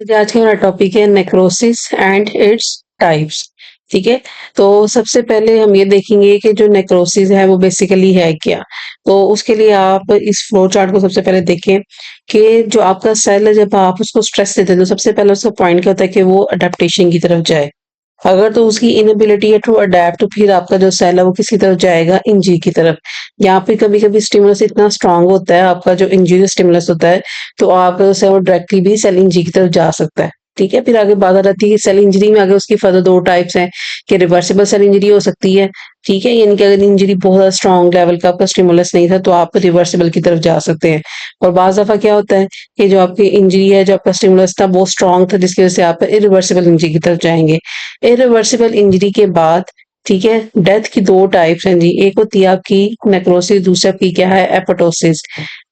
तो आज का हमारा टॉपिक है नेक्रोसिस एंड इट्स टाइप्स। ठीक है। तो सबसे पहले हम ये देखेंगे कि जो नेक्रोसिस है वो बेसिकली है क्या। तो उसके लिए आप इस फ्लो चार्ट को सबसे पहले देखें कि जो आपका सेल है जब आप उसको स्ट्रेस देते हैं तो सबसे पहले उसका पॉइंट क्या होता है कि वो अडेप्टेशन की तरफ जाए। अगर तो उसकी इनएबिलिटी है टू अडेप्ट तो फिर आपका जो सेल है वो किसकी तरफ जाएगा, इंजरी की तरफ। यहाँ पे कभी कभी स्टिमुलस इतना स्ट्रांग होता है आपका जो इंजरी स्टिमुलस होता है, तो आप से वो डायरेक्टली भी सेल इंजरी की तरफ जा सकता है। ठीक है। फिर आगे बात आ जाती है सेल इंजरी में, आगे उसकी फर्दर दो टाइप्स हैं कि रिवर्सिबल सेल इंजरी हो सकती है। ठीक है, यानी कि अगर इंजरी बहुत ज्यादा स्ट्रांग लेवल का आपका स्टिमुलस नहीं था तो आप रिवर्सिबल की तरफ जा सकते हैं। और बाज दफा क्या होता है कि जो आपकी इंजरी है, जो आपका स्टिमुलस था वो स्ट्रांग था, जिसकी वजह से आप इरिवर्सिबल इंजरी की तरफ जाएंगे। इरिवर्सिबल इंजरी के बाद ठीक है, डेथ की दो टाइप्स हैं जी। एक होती है आपकी नेक्रोसिस, दूसरी आपकी क्या है, एपोटोसिस।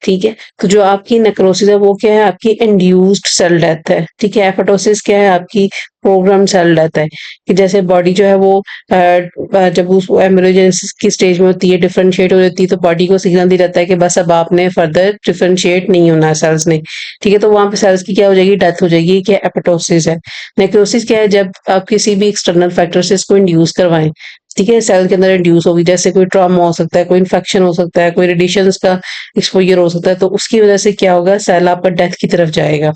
ठीक है। तो जो आपकी नेक्रोसिस है वो क्या है, आपकी इंड्यूस्ड सेल डेथ है। ठीक है। एपोटोसिस क्या है, आपकी प्रोग्राम सेल डेथ है। कि जैसे बॉडी जो है वो जब उस एम्ब्रियोजेनेसिस की स्टेज में होती है, डिफरेंशिएट हो जाती है, तो बॉडी को सिग्नल दे जाता है कि बस अब आपने फर्दर डिफरेंशिएट नहीं होना है सेल्स ने। ठीक है। तो वहां पे सेल्स की क्या हो जाएगी, डेथ हो जाएगी। क्या एपोटोसिस है। नेक्रोसिस क्या है, जब आप किसी भी एक्सटर्नल फैक्टर से इसको इंड्यूस करवाएं। ठीक है, सेल के अंदर इंड्यूस होगी, जैसे कोई ट्रॉमा हो सकता है, कोई इन्फेक्शन हो सकता है, कोई रेडिएशन का एक्सपोजर हो सकता है, तो उसकी वजह से क्या होगा, सेल आपका डेथ की तरफ जाएगा।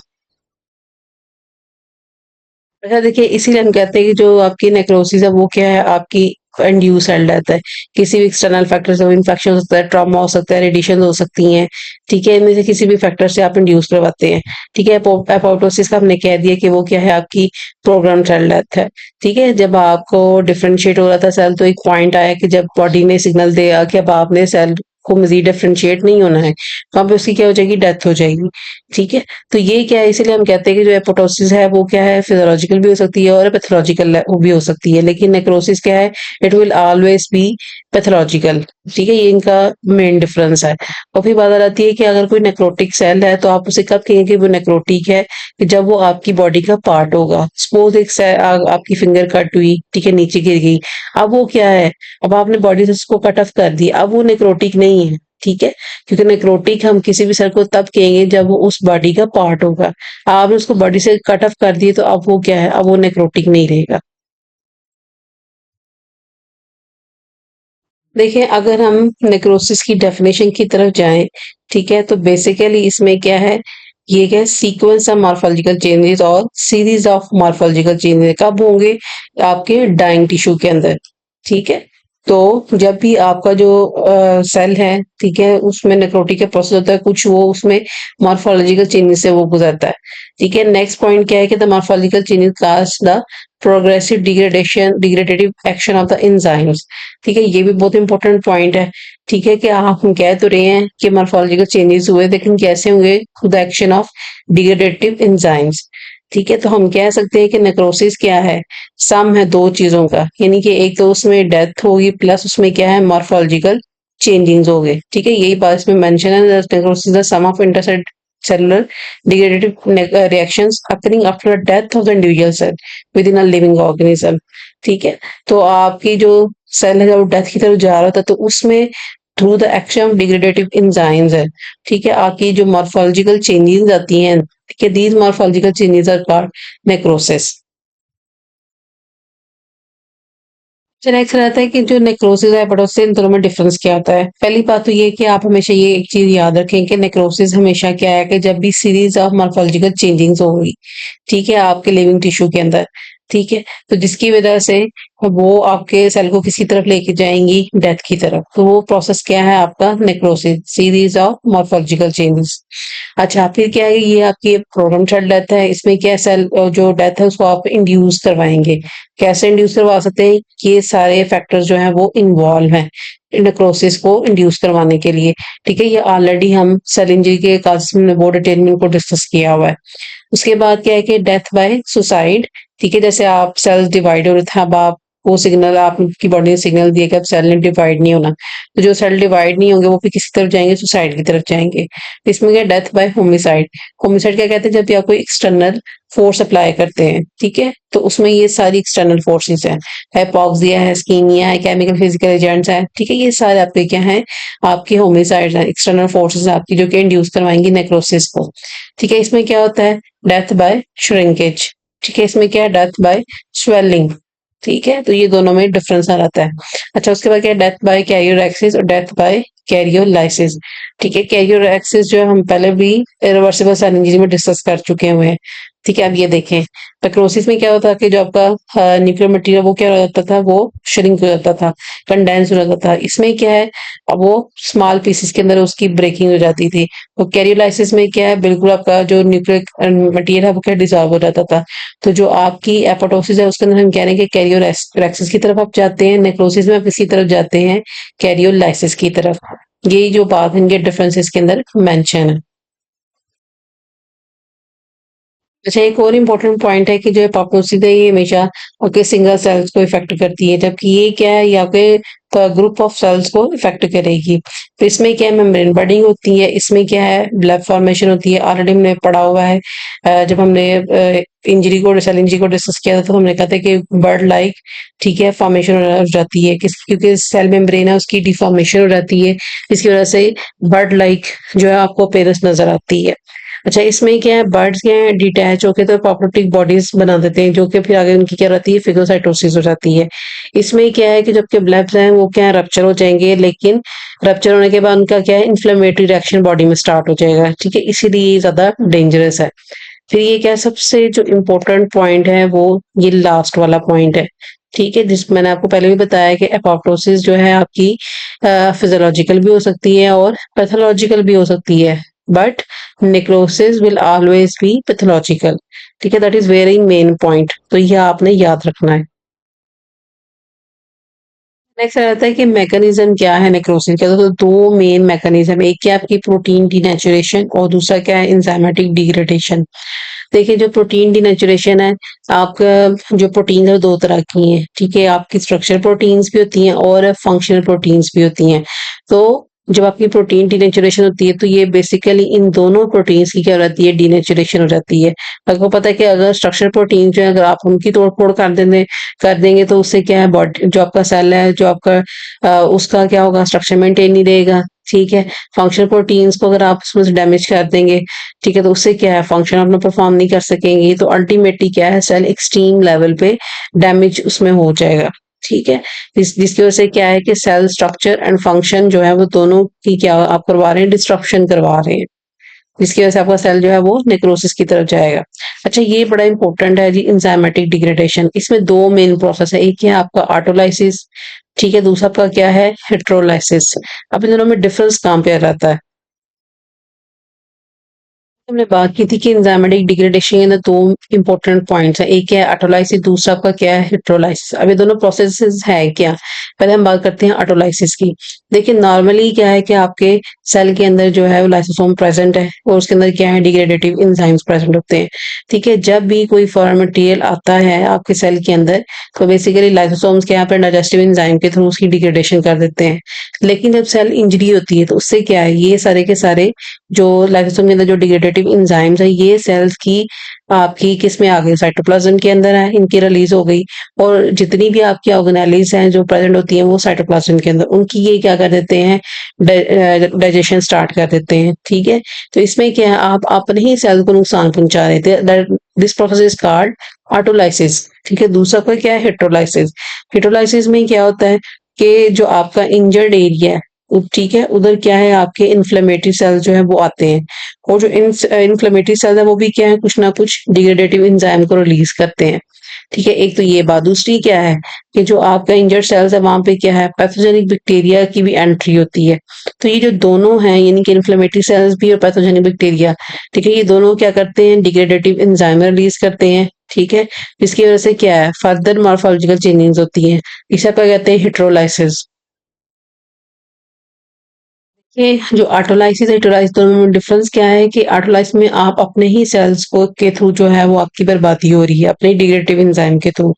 अच्छा देखिए, इसीलिए हम कहते हैं कि जो आपकी नेक्रोसिस है वो क्या है, आपकी इंड्यूस सेल डेथ है। किसी भी एक्सटर्नल फैक्टर से, वो इन्फेक्शन हो सकता है, ट्रॉमा हो सकता है, रेडिएशन हो सकती हैं। ठीक है, इनमें से किसी भी फैक्टर से आप इंड्यूस करवाते हैं। ठीक है। एपोप्टोसिस का हमने कह दिया कि वो क्या है, आपकी प्रोग्राम सेल डेथ है। ठीक है। जब आपको डिफरेंशिएट हो रहा था सेल, तो एक पॉइंट आया कि जब बॉडी ने सिग्नल दिया कि अब आपने सेल को मजीद डिफरेंशिएट नहीं होना है, वहां पे उसकी क्या हो जाएगी, डेथ हो जाएगी। ठीक है। तो ये क्या है, इसीलिए हम कहते हैं कि जो एपोप्टोसिस है वो क्या है, फिजियोलॉजिकल भी हो सकती है और पैथोलॉजिकल भी हो सकती है, लेकिन नेक्रोसिस क्या है, it will always be pathological. ठीक है, ये इनका मेन डिफरेंस है। और फिर बात आ जाती है कि अगर कोई नेक्रोटिक सेल है तो आप उसे कब कहेंगे कि वो नेक्रोटिक है, कि जब वो आपकी बॉडी का पार्ट होगा। सपोज एक सेल आपकी फिंगर कट हुई, ठीक है, नीचे गिर गई। अब वो क्या है, अब आपने बॉडी से उसको कट ऑफ कर दिया, अब वो नेक्रोटिक नहीं है। ठीक है। क्योंकि नेक्रोटिक हम किसी भी सेल को तब कहेंगे जब वो उस बॉडी का पार्ट होगा। आपने उसको बॉडी से कट ऑफ कर दिए तो अब वो क्या है, अब वो नेक्रोटिक नहीं रहेगा। देखिए, अगर हम नेक्रोसिस की डेफिनेशन की तरफ जाएं, ठीक है, तो बेसिकली इसमें क्या है, ये क्या है, सीक्वेंस ऑफ मॉर्फोलॉजिकल चेंजेस और सीरीज ऑफ मॉर्फोलॉजिकल चेंजेस कब होंगे, आपके डाइंग टिश्यू के अंदर। ठीक है। तो जब भी आपका जो सेल है, ठीक है, उसमें नेक्रोटिक का प्रोसेस होता है, कुछ वो उसमें मॉर्फोलॉजिकल चेंजेस से वो गुजरता है। ठीक है। नेक्स्ट पॉइंट क्या है कि the morphological changes cause the progressive degradative action of the enzymes. ठीक है, ये भी बहुत इंपॉर्टेंट पॉइंट है। ठीक है, कि हम कह तो रहे हैं कि मॉर्फोलॉजिकल चेंजेस हुए, लेकिन कैसे होंगे, the action of degradative enzymes. ठीक है। तो हम कह सकते हैं कि नेक्रोसिस क्या है, सम है दो चीजों का, यानी कि एक तो उसमें डेथ होगी, प्लस उसमें क्या है, मॉर्फोलॉजिकल चेंजिंग्स हो गए। ठीक है, यही बात इसमें मेंशन है, necrosis the sum of cellular degradative reactions occurring after the death of the individual cell within a living organism। ठीक है। तो आपकी जो सेल है जब डेथ की तरफ जा रहा था तो उसमें through the action of degradative enzymes है। ठीक है, आपकी जो मॉर्फोलॉजिकल चेंजेस आती हैं, ठीक है, these morphological changes are called necrosis. फिर नेक्स्ट रहता है कि जो नेक्रोसिस है हेपेटोसिस, इन दोनों में डिफरेंस क्या होता है। पहली बात तो ये है कि आप हमेशा ये एक चीज याद रखें कि नेक्रोसिस हमेशा क्या है, कि जब भी सीरीज ऑफ मॉर्फोलॉजिकल चेंजिंग्स होगी, ठीक है, आपके लिविंग टिश्यू के अंदर। ठीक है। तो जिसकी वजह से वो आपके सेल को किसी तरफ लेके जाएंगी, डेथ की तरफ। तो वो प्रोसेस क्या है, आपका necrosis, series of morphological changes. अच्छा, फिर क्या है, ये आपकी प्रोग्राम सेल डेथ है। इसमें क्या सेल जो डेथ है उसको आप इंड्यूस करवाएंगे। कैसे इंड्यूस करवा सकते हैं, ये सारे फैक्टर्स जो हैं वो इन्वॉल्व हैं नेक्रोसिस को इंड्यूस करवाने के लिए। ठीक है, ये ऑलरेडी हम सेल इंजरी के केस में बहुत डिटेल में इनको डिस्कस किया हुआ है। उसके बाद क्या है कि डेथ बाय सुसाइड। ठीक है, जैसे आप सेल्स डिवाइड हो रहे थे, अब आप वो सिग्नल आपकी बॉडी ने सिग्नल दिया कि अब सेल ने डिवाइड नहीं होना, तो जो सेल डिवाइड नहीं होंगे वो फिर किसी तरफ जाएंगे, सुसाइड की तरफ जाएंगे। इसमें क्या डेथ बाय होमिसाइड। होमिसाइड क्या कहते हैं, जब भी आप कोई एक्सटर्नल फोर्स अप्लाई करते हैं, ठीक है, तो उसमें ये सारी एक्सटर्नल फोर्सेस है, हाइपोक्सिया है, स्कीमिया है, केमिकल फिजिकल एजेंट्स है, ठीक है, ये सारे आपके क्या है, आपके होमिसाइड है, एक्सटर्नल फोर्सेस आपकी जो कि इंड्यूस करवाएंगी नेक्रोसिस को। ठीक है, इसमें क्या होता है, डेथ बाय श्रिंकेज। ठीक है, इसमें क्या है, डेथ बाय स्वेलिंग। ठीक है, तो ये दोनों में डिफरेंस आ जाता है। अच्छा, उसके बाद क्या है, डेथ बाय कैरियोरैक्सिस और डेथ बाय कैरियोलाइसिस। ठीक है, कैरियोरैक्सिस जो है हम पहले भी रिवर्सिबल सेल इंजरी में डिस्कस कर चुके हुए हैं। ठीक है, अब ये देखें, नेक्रोसिस में क्या होता है कि जो आपका न्यूक्लियर मटेरियल वो क्या हो जाता था, वो श्रिंक हो जाता था, कंडेंस हो जाता था। इसमें क्या है, अब वो स्मॉल पीसेस के अंदर उसकी ब्रेकिंग हो जाती थी। तो कैरियोलाइसिस में क्या है, बिल्कुल आपका जो न्यूक्लियर मटेरियल है वो क्या डिसॉल्व हो जाता था। तो जो आपकी एपोप्टोसिस है उसके अंदर हम कह रहे हैं कि कैरियोलैक्सिस की तरफ आप जाते हैं, नेक्रोसिस में आप किसकी तरफ जाते हैं, कैरियोलाइसिस की तरफ। यही जो बात है, इनके डिफरेंसेस के अंदर मेंशन है। अच्छा, एक और इम्पोर्टेंट पॉइंट है कि जो एपोप्टोसिस है ये हमेशा आपके सिंगल सेल्स को इफेक्ट करती है, जबकि ये क्या है, ये आपके ग्रुप ऑफ सेल्स को इफेक्ट करेगी। तो इसमें क्या है, मेम्ब्रेन बडिंग होती है, इसमें क्या है, ब्लब फॉर्मेशन होती है। ऑलरेडी हमने पढ़ा हुआ है, जब हमने इंजरी को सेल इंजरी को डिस्कस किया था तो हमने कहा था कि बर्ड लाइक, ठीक है, फॉर्मेशन हो जाती है, किस क्योंकि सेल मेम्ब्रेन है उसकी डिफॉर्मेशन हो जाती है, इसकी वजह से बर्ड लाइक जो है आपको अपीयरेंस नजर आती है। अच्छा, इसमें क्या है, बर्ड्स क्या है, डिटैच होके तो पॉप्लोटिक बॉडीज बना देते हैं, जो कि फिर आगे उनकी क्या रहती है, फिगोसाइटोसिस हो जाती है। इसमें क्या है कि जबकि ब्लब्स हैं वो क्या है, रप्चर हो जाएंगे, लेकिन रप्चर होने के बाद उनका क्या है, इन्फ्लेमेटरी रिएक्शन बॉडी में स्टार्ट हो जाएगा। ठीक है, इसीलिए ये ज्यादा डेंजरस है। फिर ये क्या है, सबसे जो इम्पोर्टेंट पॉइंट है वो ये लास्ट वाला पॉइंट है। ठीक है, जिस मैंने आपको पहले भी बताया कि एपोप्टोसिस जो है आपकी फिजियोलॉजिकल भी हो सकती है और पैथोलॉजिकल भी हो सकती है, but necrosis will always be pathological. ठीक है, that is very main point, तो यह आपने याद रखना है। नेक्स्ट रहता है कि मैकेनिज्म क्या है नेक्रोसिस का, तो दो मेन मैकेनिज्म, एक क्या आपकी प्रोटीन डीनेचुरेशन और दूसरा क्या है, एंजाइमेटिक डिग्रेडेशन। देखिए, जो प्रोटीन डीनेचुरेशन है, आपका जो प्रोटीन है दो तरह की हैं। ठीक है, आपकी स्ट्रक्चर प्रोटीन्स भी होती हैं और फंक्शनल प्रोटीन्स भी होती हैं। तो जब आपकी प्रोटीन डीनेचुरेशन होती है तो ये बेसिकली इन दोनों प्रोटीन्स की क्या हो जाती है, डीनेचुरेशन हो जाती है। आपको पता है कि अगर स्ट्रक्चर प्रोटीन जो है अगर आप उनकी तोड़ फोड़ कर देंगे तो उससे क्या है, बॉडी जो आपका सेल है जो आपका उसका क्या होगा, स्ट्रक्चर मेंटेन नहीं रहेगा। ठीक है, फंक्शनल प्रोटीन्स को अगर आप उसमें से डैमेज कर देंगे, ठीक है, तो उससे क्या है, फंक्शन अपना परफॉर्म नहीं कर सकेंगे, तो अल्टीमेटली क्या है, सेल एक्सट्रीम लेवल पे डैमेज उसमें हो जाएगा। ठीक है, जिसकी वजह से क्या है कि सेल स्ट्रक्चर एंड फंक्शन जो है वो दोनों की क्या आप करवा रहे हैं, डिस्ट्रप्शन करवा रहे हैं, जिसकी वजह से आपका सेल जो है वो नेक्रोसिस की तरफ जाएगा। अच्छा, ये बड़ा इंपॉर्टेंट है जी, एंजाइमेटिक डिग्रेडेशन। इसमें दो मेन प्रोसेस है, एक है आपका ऑटोलाइसिस, ठीक है, दूसरा आपका क्या है, हेट्रोलाइसिस। अब इन दोनों में डिफरेंस कहाँ पे रहता है। हमने बात की थी कि एंजाइमेटिक डिग्रेडेशन के अंदर दो इंपॉर्टेंट पॉइंट्स हैं, एक है ऑटोलाइसिस, दूसरा आपका क्या है, हेट्रोलाइसिस। अब ये दोनों प्रोसेसेस है क्या, पहले हम बात करते हैं ऑटोलाइसिस की। देखिए, नॉर्मली क्या है कि आपके सेल के अंदर जो है वो लाइसोसोम प्रेजेंट है और उसके अंदर क्या है, डिग्रेडेटिव एंजाइम्स प्रेजेंट होते हैं। ठीक है, जब भी कोई फॉरेन मटेरियल आता है आपके सेल के अंदर, तो बेसिकली लाइसोसोम्स के यहाँ पर डाइजेस्टिव एंजाइम के थ्रू उसकी डिग्रेडेशन कर देते हैं। लेकिन जब सेल इंजरी होती है तो उससे क्या है, ये सारे के सारे जो लाइसोसोम के अंदर जो डिग्रेडेटिव एंजाइम्स है, ये सेल्स की आपकी किस में आ गई, साइटोप्लाज्म के अंदर है, इनकी रिलीज हो गई। और जितनी भी आपकी ऑर्गेनेलीज हैं जो प्रेजेंट होती हैं वो साइटोप्लाज्म के अंदर, उनकी ये क्या कर देते हैं, डाइजेशन स्टार्ट कर देते हैं। ठीक है, तो इसमें क्या है, आप अपने ही सेल को नुकसान पहुंचा रहे थे। This process is called autolysis. ठीक है, दूसरा का क्या है, हेट्रोलाइसिस। हेट्रोलाइसिस में क्या होता है कि जो आपका इंजर्ड एरिया है, ठीक है, उधर क्या है, आपके इन्फ्लेमेटरी सेल्स जो है वो आते हैं, और जो इन्फ्लेमेटरी सेल्स है वो भी क्या है, कुछ ना कुछ डिग्रेडेटिव एंजाइम को रिलीज करते हैं। ठीक है, एक तो ये बात। दूसरी क्या है कि जो आपका इंजर्ड सेल्स है वहां पे क्या है, पैथोजेनिक बैक्टीरिया की भी एंट्री होती है। तो ये जो दोनों हैं, यानी कि इन्फ्लेमेटरी सेल्स भी और पैथोजेनिक बैक्टीरिया, ठीक है, ये दोनों क्या करते हैं, डिग्रेडेटिव एंजाइम रिलीज करते हैं। ठीक है, जिसकी वजह से क्या है, फर्दर मॉर्फोलॉजिकल चेंजेस होती है। इसे क्या कहते हैं, हिट्रोलाइसिस। ये जो ऑटोलाइसिस हेटेरोलाइसिस दोनों में डिफरेंस क्या है कि ऑटोलाइसिस में आप अपने ही सेल्स को के थ्रू जो है वो आपकी बर्बादी हो रही है अपने डिग्रेडेटिव एंजाइम के थ्रू।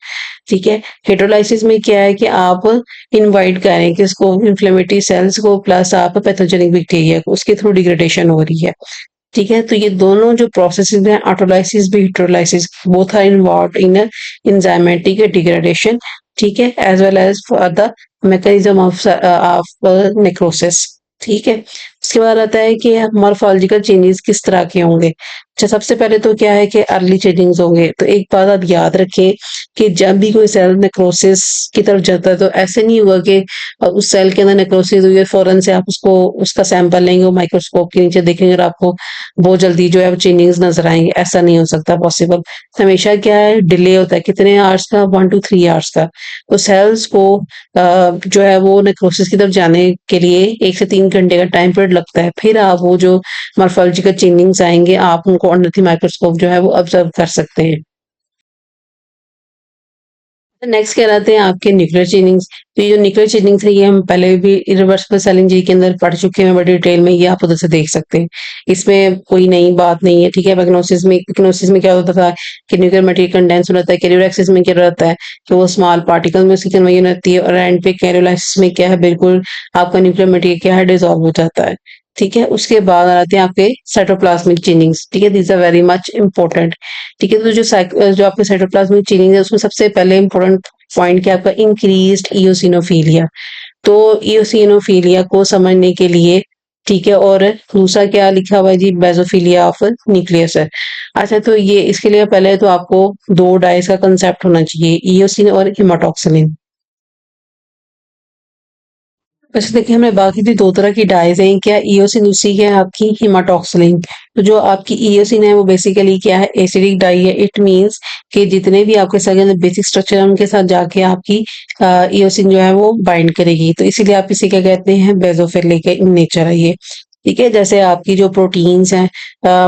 ठीक है। हेटेरोलाइसिस में क्या है कि आप इनवाइट कर रहे हैं किसको, इन्फ्लेमेटरी सेल्स को, प्लस आप पैथोजेनिक बैक्टीरिया को, उसके थ्रू डिग्रेडेशन हो रही है। ठीक है। तो ये दोनों जो प्रोसेसेस हैं, ऑटोलाइसिस भी heterolysis, both are involved in enzymatic degradation. ठीक है। As well as for the mechanism of necrosis. ठीक है। उसके बाद आता है कि मॉर्फोलॉजिकल चेंजेस किस तरह के होंगे। अच्छा, सबसे पहले तो क्या है कि अर्ली चेंजिंग्स होंगे। तो एक बात आप याद रखें कि जब भी कोई सेल नेक्रोसिस की तरफ जाता है तो ऐसे नहीं हुआ कि उस सेल के अंदर नेक्रोसिस हुई है फौरन से आप उसको उसका सैंपल लेंगे और माइक्रोस्कोप के नीचे देखेंगे और आपको बहुत जल्दी जो है वो चेंजिंग्स नजर आएंगे। ऐसा नहीं हो सकता पॉसिबल। हमेशा क्या है, डिले होता है। कितने आवर्स का? 1 to 3 आवर्स का। तो सेल्स को जो है वो नेक्रोसिस की तरफ जाने के लिए 1 से 3 घंटे का टाइम पीरियड लगता है। फिर आप वो जो मॉर्फोलॉजिकल चेंजिंग्स आएंगे आप उनको अंडर द माइक्रोस्कोप जो है वो ऑब्जर्व कर सकते हैं। नेक्स्ट कहलाते हैं आपके न्यूक्लियर चेनिंग्स। तो ये जो न्यूक्लियर चेनिंग्स है ये हम पहले भी इरिवर्सिबल सेल इंजरी के अंदर पढ़ चुके हैं बड़ी डिटेल में, ये आप उधर से देख सकते हैं। इसमें कोई नई बात नहीं है। ठीक है। इग्नोसिस में क्या होता था कि न्यूक्लियर मटेरियल कंडेंस हो जाता है। कैरियोलाइसिस में क्या रहता है कि वो स्मॉल पार्टिकल में उसकी कन्वर्जन होती है, और एंड पे कैरियोलाइसिस में क्या है, बिल्कुल आपका न्यूक्लियर मटेरियल क्या है, डिसॉल्व हो जाता है। ठीक है। उसके बाद आते हैं आपके साइटोप्लाज्मिक चेंजिंग्स। ठीक है। These are very much important. ठीक है। तो जो आपके साइटोप्लाज्मिक चेंजिंग है उसमें सबसे पहले इंपॉर्टेंट पॉइंट क्या है आपका, इंक्रीज्ड इयोसिनोफिलिया। तो इयोसिनोफिलिया को समझने के लिए, ठीक है, और दूसरा क्या लिखा हुआ है जी, बेजोफिलिया ऑफ न्यूक्लियस है। अच्छा, तो ये इसके लिए पहले तो आपको दो डाइस का कंसेप्ट होना चाहिए, इयोसिन और हिमाटोक्सिलिन। वैसे देखिए हमने बाकी थी दो तरह की डाइज हैं, क्या ईओसिन दूसरी क्या है आपकी हिमाटोक्सिलिन। तो जो आपकी ईओसिन है वो बेसिकली क्या है, एसिडिक डाई है। इट मींस कि जितने भी आपके सेल के अंदर बेसिक स्ट्रक्चर है उनके साथ जाके आपकी ईओसिन जो है वो बाइंड करेगी। तो इसीलिए आप इसे क्या कहते हैं, बेजोफिलिक इन नेचर है ये। ठीक है। जैसे आपकी जो प्रोटीन्स हैं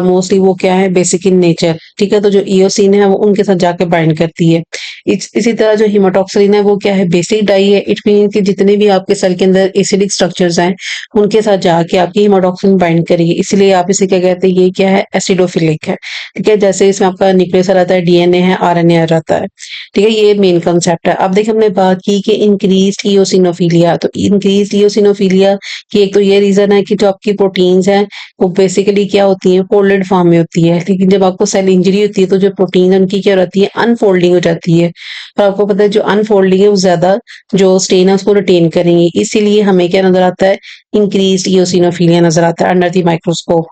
मोस्टली वो क्या है, बेसिक इन नेचर। ठीक है। तो जो ईओसिन है वो उनके साथ जाके बाइंड करती है। इसी तरह जो हिमाटोक्सिलिन है वो क्या है, बेसिक डाई है। इट मीन कि जितने भी आपके सेल के अंदर एसिडिक स्ट्रक्चर्स हैं उनके साथ जाके आपकी हिमाटोक्सिलिन बाइंड करेगी। इसलिए आप इसे क्या कहते हैं, ये क्या है, एसिडोफिलिक है। ठीक है। जैसे इसमें आपका न्यूक्लियस आ रहता है, डीएनए है, आरएनए आ रहता है। ठीक है। ये मेन कंसेप्ट है। अब देखिए हमने बात की कि इंक्रीज इयोसिनोफिलिया। तो इंक्रीज इयोसिनोफिलिया की एक तो ये रीजन है कि जो आपकी प्रोटीन्स हैं वो बेसिकली क्या होती हैं, फोल्डेड फॉर्म में होती है। लेकिन जब आपको सेल इंजरी होती है तो जो प्रोटीन है उनकी क्या रहती है, अनफोल्डिंग हो जाती है। और आपको पता है जो अनफोल्डिंग है वो ज्यादा जो स्टेन है उसको रिटेन करेंगे। इसीलिए हमें क्या नजर आता है, इंक्रीज इयोसिनोफिलिया नजर आता है अंडर द माइक्रोस्कोप।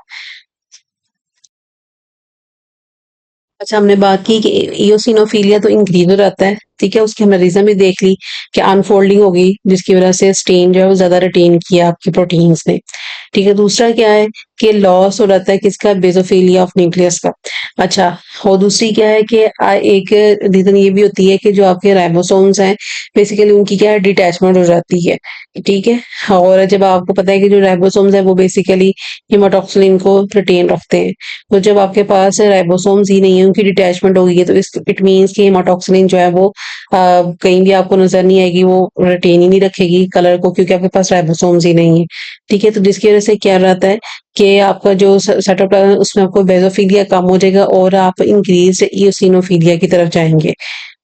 अच्छा, हमने बात की कि इयोसिनोफिलिया तो इंक्रीज हो जाता है। ठीक है। उसकी हमने रीजन भी देख ली कि अनफोल्डिंग होगी जिसकी वजह से स्टेन जो है वो ज्यादा रिटेन किया आपकी प्रोटीन्स ने। ठीक है। दूसरा क्या है कि लॉस हो जाता है किसका, बेसोफिलिया ऑफ न्यूक्लियस का। अच्छा, और दूसरी क्या है कि एक रीजन ये भी होती है कि जो आपके राइबोसोम्स हैं बेसिकली उनकी क्या है, डिटैचमेंट हो जाती है। ठीक है। और जब आपको पता है कि जो राइबोसोम्स है वो बेसिकली हिमाटोक्सिलिन को रिटेन रखते हैं। तो जब आपके पास राइबोसोम्स ही नहीं है, उनकी डिटैचमेंट हो गई है, तो इस इट मीन्स कि हिमाटोक्सिलिन जो है वो कहीं भी आपको नजर नहीं आएगी, वो रिटेन ही नहीं रखेगी कलर को, क्योंकि आपके पास राइबोसोम्स ही नहीं है। ठीक है। तो जिसकी वजह से क्या रहता है कि आपका जो साइटोप्लाज्म है उसमें आपको बेसोफिलिया कम हो जाएगा और आप इंक्रीज इयोसिनोफिलिया की तरफ जाएंगे।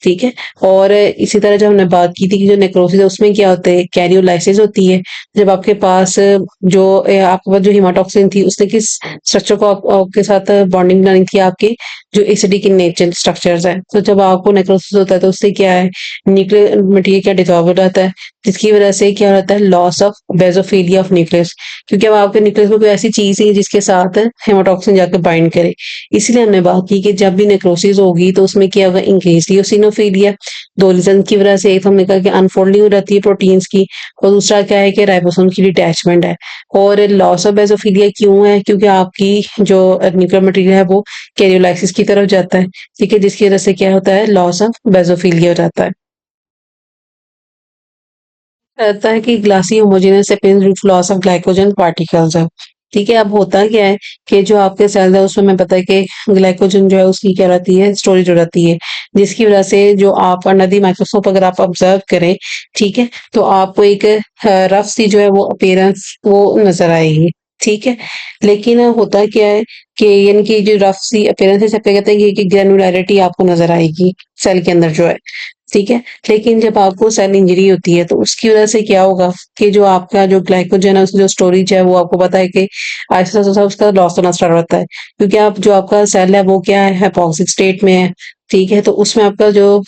ठीक है। और इसी तरह जब हमने बात की थी कि जो नेक्रोसिस है उसमें क्या होता है, कैरियोलाइसिस होती है। जब आपके पास जो आपके पास जो हिमाटोक्सिन थी उसने किस स्ट्रक्चर को आपके साथ बॉन्डिंग बनानी थी, आपके जो एसिडिक इन नेचर स्ट्रक्चर्स हैं। तो जब आपको नेक्रोसिस होता है तो उससे क्या है, न्यूक्लियर मटेरियल क्या डिसॉल्व हो जाता है, जिसकी वजह से क्या होता है, loss of basophilia of nucleus. क्योंकि अब आपके न्यूक्लियस में कोई ऐसी चीज है जिसके साथ हेमाटोक्सिन जाकर बाइंड करे। इसीलिए हमने बात की कि जब भी नेक्रोसिस होगी तो उसमें क्या होगा, इंक्रीज लियोसिनोफिलिया। दो रीजन की वजह से, एक तो हमने कहा कि अनफोल्डिंग हो जाती है प्रोटीन्स की, और दूसरा क्या है कि राइबोसोम की डिटैचमेंट है। और लॉस ऑफ बेसोफिलिया क्यों है, क्योंकि आपकी जो न्यूक्लियर मटेरियल है वो कैरियोलाइसिस की तरफ जाता है। ठीक है। जिसकी वजह से क्या होता है, लॉस ऑफ बेसोफिलिया हो जाता है। रहता है कि glassy homogeneous sapiens due to loss of glycogen particles है। ठीक है, अब होता क्या है कि जो आपके सेल है उसमें हमें पता है कि ग्लाइकोजन जो है उसकी क्या रहती है, स्टोरेज हो जाती है, जिसकी वजह से जो आप अंडर द माइक्रोस्कोप अगर आप ऑब्जर्व करें, ठीक है, तो आपको एक रफ सी जो है वो अपीयरेंस वो नज़र आएगी, ठीक है। लेकिन होता क्या है कि यानी कि जो रफ सी अपीयरेंस है, सब क्या कहते हैं कि ग्रैन्युलैरिटी आपको नज़र आएगी सेल के अंदर जो है, ठीक है। लेकिन जब आपको सेल इंजरी होती है तो उसकी वजह से क्या होगा कि जो आपका जो ग्लाइकोजन है, उसकी जो स्टोरेज है, वो आपको पता है कि आहिस्ता-आहिस्ता उसका लॉस होना स्टार्ट होता है। क्योंकि आप जो आपका सेल है वो क्या है, हाइपॉक्सिक स्टेट में है, ठीक है। तो उसमें आपका जो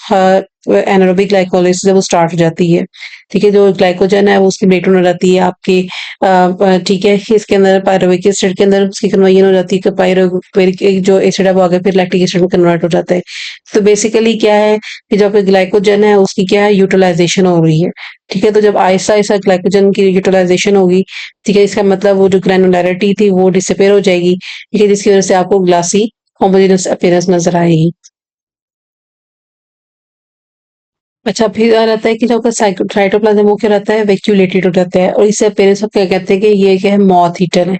एनारोबिक ग्लाइकोलाइसिस है वो स्टार्ट हो जाती है, ठीक है। जो ग्लाइकोजन है वो उसकी ब्रेकडाउन हो जाती है आपकी ठीक है। इसके अंदर पायरुविक एसिड के अंदर उसकी कन्वर्जन हो जाती है कि पायरुवेरिक जो एसिड है वो आगे फिर लैक्टिक एसिड में कन्वर्ट हो जाता है। तो बेसिकली क्या है कि जो आपका ग्लाइकोजन है उसकी क्या है, यूटिलाइजेशन हो रही है, ठीक है। तो जब आहिस्ता-आहिस्ता ग्लाइकोजन की यूटिलाइजेशन होगी, ठीक है, इसका मतलब वो जो ग्रैन्युलैरिटी थी वो डिसअपीयर हो जाएगी, ठीक है, जिसकी वजह से आपको ग्लासी होमोजेनस अपीयरेंस नज़र आएगी। अच्छा, फिर रहता है कि जो आपका साइटोप्लाज्म वो क्या रहता है, वैक्यूलेटेड हो जाता है, और इससे अपीयरेंस आप क्या कहते हैं कि ये क्या है, मॉथ ईटर है।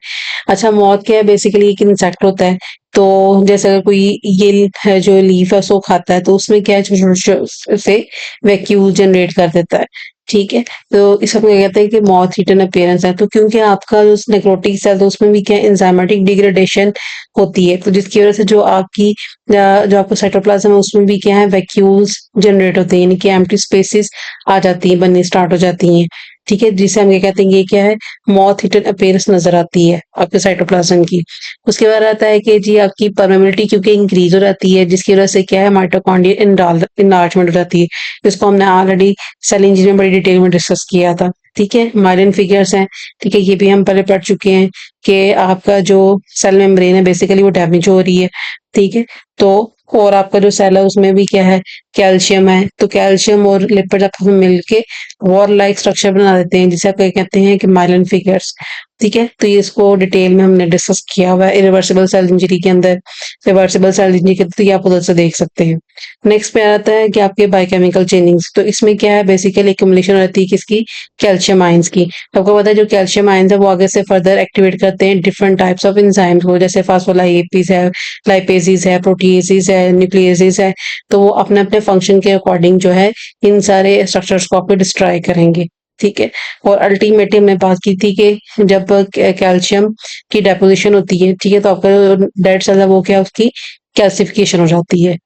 अच्छा, मॉथ क्या है, बेसिकली एक इंसेक्ट होता है। तो जैसे अगर कोई ये है जो लीफ है उसको खाता है तो उसमें क्या है, छोटे-छोटे से वैक्यूल जनरेट कर देता है, ठीक है। तो इसको क्या कहते हैं कि मॉथ ईटन अपीयरेंस है। तो क्योंकि आपका जो नेक्रोटिक सेल तो उसमें भी क्या है, एंजाइमेटिक डिग्रेडेशन होती है, तो जिसकी वजह से जो आपकी जो आपका साइटोप्लाज्म है उसमें भी क्या है, वैक्यूल्स जनरेट होते हैं, यानी कि एम्प्टी स्पेसेस आ जाती हैं, बननी स्टार्ट हो जाती हैं, ठीक है, जिसे हम ये कहते हैं ये क्या है, मॉथ ईटन अपीयरेंस नजर आती है आपके साइटोप्लाज्म की। उसके बाद आता है कि जी आपकी परमेबिलिटी क्योंकि इंक्रीज हो जाती है, जिसकी वजह से क्या है, माइटोकॉन्ड्रियल इनलार्जमेंट हो जाती है, जिसको हमने ऑलरेडी सेल इंजीनियरिंग में बड़ी डिटेल में डिस्कस किया था, ठीक है। मायलिन फिगर्स हैं, ठीक है, ये भी हम पहले पढ़ चुके हैं कि आपका जो सेल मेम्ब्रेन है बेसिकली वो डैमेज हो रही है, ठीक है। तो और आपका जो सेल है उसमें भी क्या है, कैल्शियम है, तो कैल्शियम और लिपिड आपस में मिलके वॉल लाइक स्ट्रक्चर बना देते हैं, जिसे आप क्या कहते हैं कि माइलिन फिगर्स, ठीक है। तो ये इसको डिटेल में हमने डिस्कस किया हुआ है इरिवर्सिबल सेल इंजरी के अंदर। रिवर्सिबल सेल इंजरी के तो ये आप उधर से देख सकते हैं। नेक्स्ट पे आता है कि आपके बायोकेमिकल चेंजिंग्स, तो इसमें क्या है, बेसिकली एक्युमुलेशन रहती है किसकी, कैल्शियम आयंस की। तो आपको पता है जो कैल्शियम आयंस है वो आगे से फर्दर एक्टिवेट करते हैं डिफरेंट टाइप्स ऑफ एंजाइम्स को, जैसे फास्फोलाइपेज है, लाइपेजेस है, प्रोटीएसेस है, न्यूक्लियसेस है। तो वो अपने अपने फंक्शन के अकॉर्डिंग जो है इन सारे स्ट्रक्चर्स को आपको डिस्ट्रॉय करेंगे, ठीक है। और अल्टीमेटली हमने बात की थी कि जब कैल्शियम की डेपोजिशन होती है, ठीक है, तो आपका जो डेड सेल है वो क्या है, उसकी कैल्सिफिकेशन हो जाती है।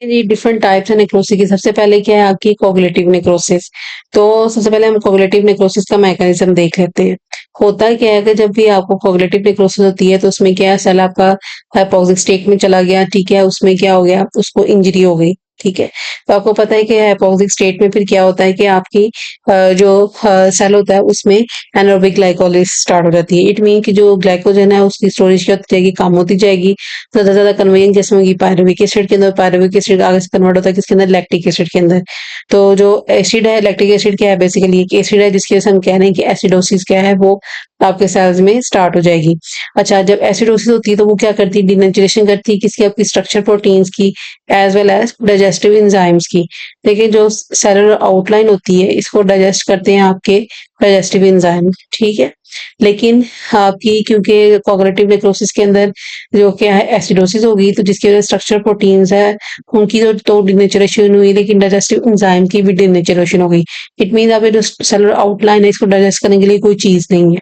ये डिफरेंट टाइप्स है नेक्रोसिस की। सबसे पहले क्या है आपकी कोगुलेटिव नेक्रोसिस। तो सबसे पहले हम कोगुलेटिव नेक्रोसिस का मैकेनिज्म देख लेते हैं। होता क्या है कि जब भी आपको कोगुलेटिव नेक्रोसिस होती है तो उसमें क्या है, सेल आपका हाइपोक्सिक स्टेट में चला गया, ठीक है, उसमें क्या हो गया, उसको इंजरी हो गई, ठीक है। तो आपको पता है कि हाइपोक्सिक स्टेट में फिर क्या होता है कि आपकी जो सेल होता है उसमें एनारोबिक ग्लाइकोलाइसिस स्टार्ट हो जाती है। इट मीन कि जो ग्लाइकोजन है उसकी स्टोरेज क्या होती जाएगी, कम होती जाएगी, ज़्यादा से ज़्यादा कन्वर्जन जिसमें होगी पायरुविक एसिड के अंदर, पायरुविक एसिड आगे से कन्वर्ट होता है किसके अंदर, लैक्टिक एसिड के अंदर। तो जो एसिड है, लैक्टिक एसिड क्या है, बेसिकली एक एसिड है जिसकी वजह से हम कह रहे हैं कि एसिडोसिस क्या है, वो आपके सेल्स में स्टार्ट हो जाएगी। अच्छा, जब एसिडोसिस होती है तो वो क्या करती है, डिनेचुरेशन करती है किसकी, आपकी स्ट्रक्चर प्रोटीन्स की, as well as digestive enzymes की। देखिए जो सेलुलर आउटलाइन होती है इसको डाइजेस्ट करते हैं आपके डाइजेस्टिव एंजाइम, ठीक है। लेकिन आपकी क्योंकि कोगुलेटिव नेक्रोसिस के अंदर जो क्या है, एसिडोसिस होगी, तो जिसकी वजह से स्ट्रक्चर प्रोटीन्स है उनकी तो डिनेचरेशन हुई, लेकिन डाइजेस्टिव एंजाइम की भी डिनेचरेशन हो गई। इट मीन आपके जो सेलुलर आउटलाइन है इसको डाइजेस्ट करने के लिए कोई चीज नहीं है,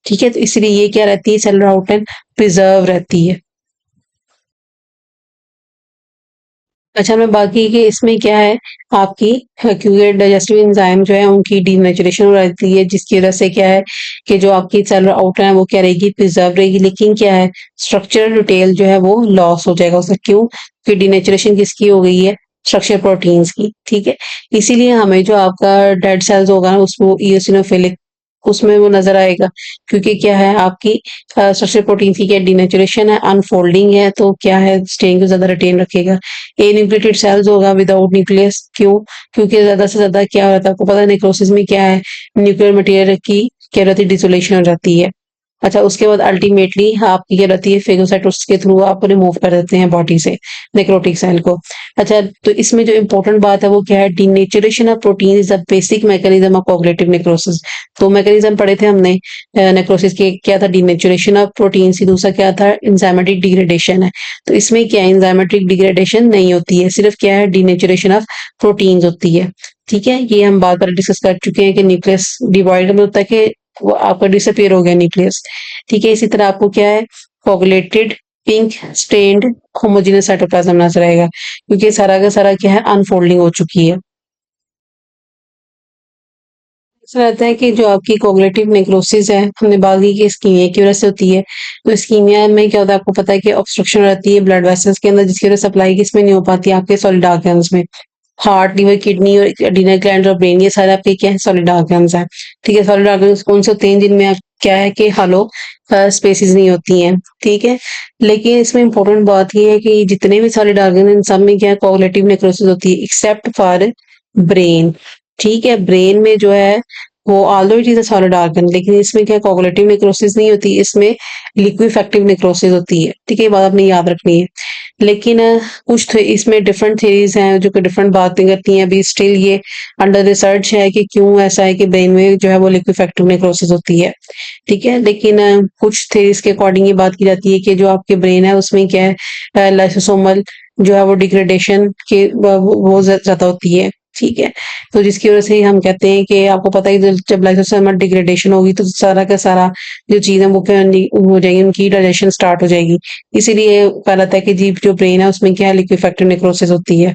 ठीक है। तो इसलिए ये क्या रहती है, सेलुलर आउटलाइन प्रिजर्व रहती है। अच्छा, मैं बाकी के इसमें क्या है आपकी क्योंकि डाइजेस्टिव एंजाइम जो है उनकी डीनेचुरेशन हो जाती है, जिसकी वजह से क्या है कि जो आपकी सेलुलर आउटलाइन है वो क्या रहेगी, प्रिजर्व रहेगी, लेकिन क्या है, स्ट्रक्चरल डिटेल जो है वो लॉस हो जाएगा उसका। क्यों? क्योंकि डीनेचुरेशन किसकी हो गई है, स्ट्रक्चर प्रोटीन्स की, ठीक है। इसीलिए हमें जो आपका डेड सेल्स होगा ना उसको इओसिनोफिलिक उसमें वो नजर आएगा, क्योंकि क्या है आपकी स्ट्रक्चर प्रोटीन की क्या डिनेचुरेशन है, अनफोल्डिंग है, तो क्या है स्टेन को ज्यादा रिटेन रखेगा। एन्यूक्लियेटेड सेल्स होगा विदाउट न्यूक्लियस। क्यों? क्योंकि ज़्यादा से ज़्यादा क्या होता है आपको पता है नेक्रोसिस में क्या है, न्यूक्लियर मटेरियल की क्या रहती है, डिसोलेशन हो जाती है। अच्छा, उसके बाद अल्टीमेटली आपकी क्या रहती है, फेगोसाइटोसिस के थ्रू आप रिमूव कर देते हैं बॉडी से नेक्रोटिक सेल को। अच्छा, तो इसमें जो इम्पोर्टेंट बात है वो क्या है, denaturation of protein is the basic mechanism of coagulative necrosis. तो मैकेनिज्म पढ़े थे हमने नेक्रोसिस के, क्या था, डीनेचुरेशन ऑफ प्रोटीन, से दूसरा क्या था, एंजाइमेटिक डिग्रेडेशन है। तो इसमें क्या है, एंजाइमेटिक डिग्रेडेशन नहीं होती है, सिर्फ क्या है, डीनेचुरेशन ऑफ प्रोटीन्स होती है। ठीक है, ये हम बात पहले डिस्कस कर चुके हैं कि न्यूक्लियस डिवाइड में होता है कि वो आपका डिसअपियर हो गया न्यूक्लियस। ठीक है, इसी तरह आपको क्या है, coagulated pink stained homogenous cytoplasm नजर आएगा, क्योंकि सारा का सारा क्या है, अनफोल्डिंग हो चुकी है। ऐसा रहता है कि जो आपकी कोगुलेटिव नेक्रोसिस है, हमने बात की कि इस्कीमिया की वजह से होती है। तो इस्कीमिया में क्या होता है, आपको पता है कि ऑब्स्ट्रक्शन रहती है ब्लड वेसल्स के अंदर, जिसकी वजह से सप्लाई किसमें नहीं हो पाती, आपके सॉलिड ऑर्गन्स में। हार्ट, लिवर, किडनी और एड्रीनल ग्लैंड और ब्रेन, ये सारे आपके क्या है, सॉलिड ऑर्गन्स हैं। ठीक है, सॉलिड ऑर्गन्स कौन से होते हैं, जिनमें आप क्या है कि हॉलो स्पेसेस नहीं होती हैं। ठीक है, लेकिन इसमें इंपॉर्टेंट बात ये है कि जितने भी सॉलिड ऑर्गन हैं, इन सब में क्या है, कोगुलेटिव नेक्रोसिस होती है, एक्सेप्ट फॉर ब्रेन। ठीक है, ब्रेन में जो है वो although it is a solid organ, लेकिन इसमें क्या कोगुलेटिव नेक्रोसिस नहीं होती, इसमें लिक्विफेक्टिव नेक्रोसिस होती है। ठीक है, ये बात आपने याद रखनी है। लेकिन कुछ इसमें डिफरेंट थ्योरीज हैं जो कि डिफरेंट बातें करती हैं। अभी स्टिल ये अंडर रिसर्च है कि क्यों ऐसा है कि ब्रेन में जो है वो लिक्विफेक्टिव नेक्रोसिस होती है। ठीक है, लेकिन कुछ थ्योरीज के अकॉर्डिंग ये बात की जाती है कि जो आपके ब्रेन है उसमें क्या है, लाइसोसोमल जो है वो डिग्रेडेशन के वो ज्यादा होती है। ठीक है, तो जिसकी वजह से हम कहते हैं कि आपको पता है कि जब लाइसोसोमल डिग्रेडेशन होगी तो सारा का सारा जो चीज़ है वो क्या हो जाएगी, उनकी डाइजेशन स्टार्ट हो जाएगी। इसीलिए कहा जाता है कि जी जो ब्रेन है उसमें क्या है, लिक्विफेक्टिव नेक्रोसिस होती है।